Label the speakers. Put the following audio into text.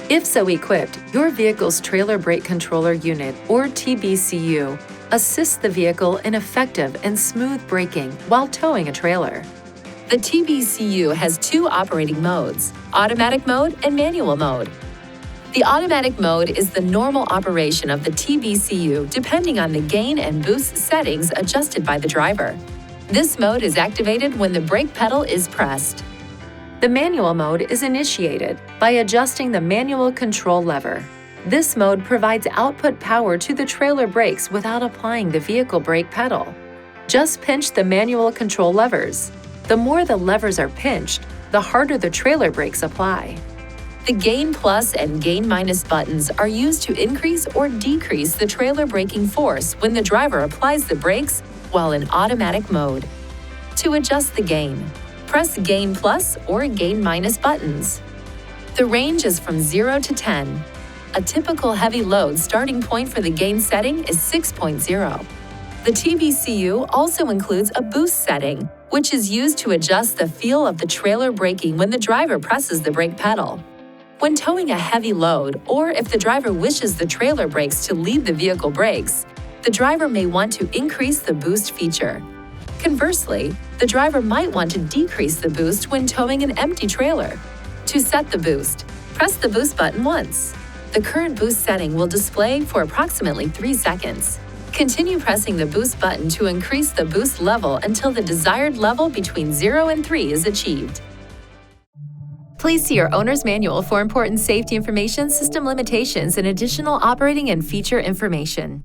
Speaker 1: If so equipped, your vehicle's Trailer Brake Controller Unit, or TBCU, assists the vehicle in effective and smooth braking while towing a trailer. The TBCU has two operating modes, automatic mode and manual mode. The automatic mode is the normal operation of the TBCU depending on the gain and boost settings adjusted by the driver. This mode is activated when the brake pedal is pressed. The manual mode is initiated by adjusting the manual control lever. This mode provides output power to the trailer brakes without applying the vehicle brake pedal. Just pinch the manual control levers. The more the levers are pinched, the harder the trailer brakes apply. The gain plus and gain minus buttons are used to increase or decrease the trailer braking force when the driver applies the brakes while in automatic mode. To adjust the gain, press gain plus or gain minus buttons. The range is from 0 to 10. A typical heavy load starting point for the gain setting is 6.0. The TBCU also includes a boost setting, which is used to adjust the feel of the trailer braking when the driver presses the brake pedal. When towing a heavy load, or if the driver wishes the trailer brakes to lead the vehicle brakes, the driver may want to increase the boost feature. Conversely, the driver might want to decrease the boost when towing an empty trailer. To set the boost, press the boost button once. The current boost setting will display for approximately 3 seconds. Continue pressing the boost button to increase the boost level until the desired level between 0 and 3 is achieved. Please see your owner's manual for important safety information, system limitations, and additional operating and feature information.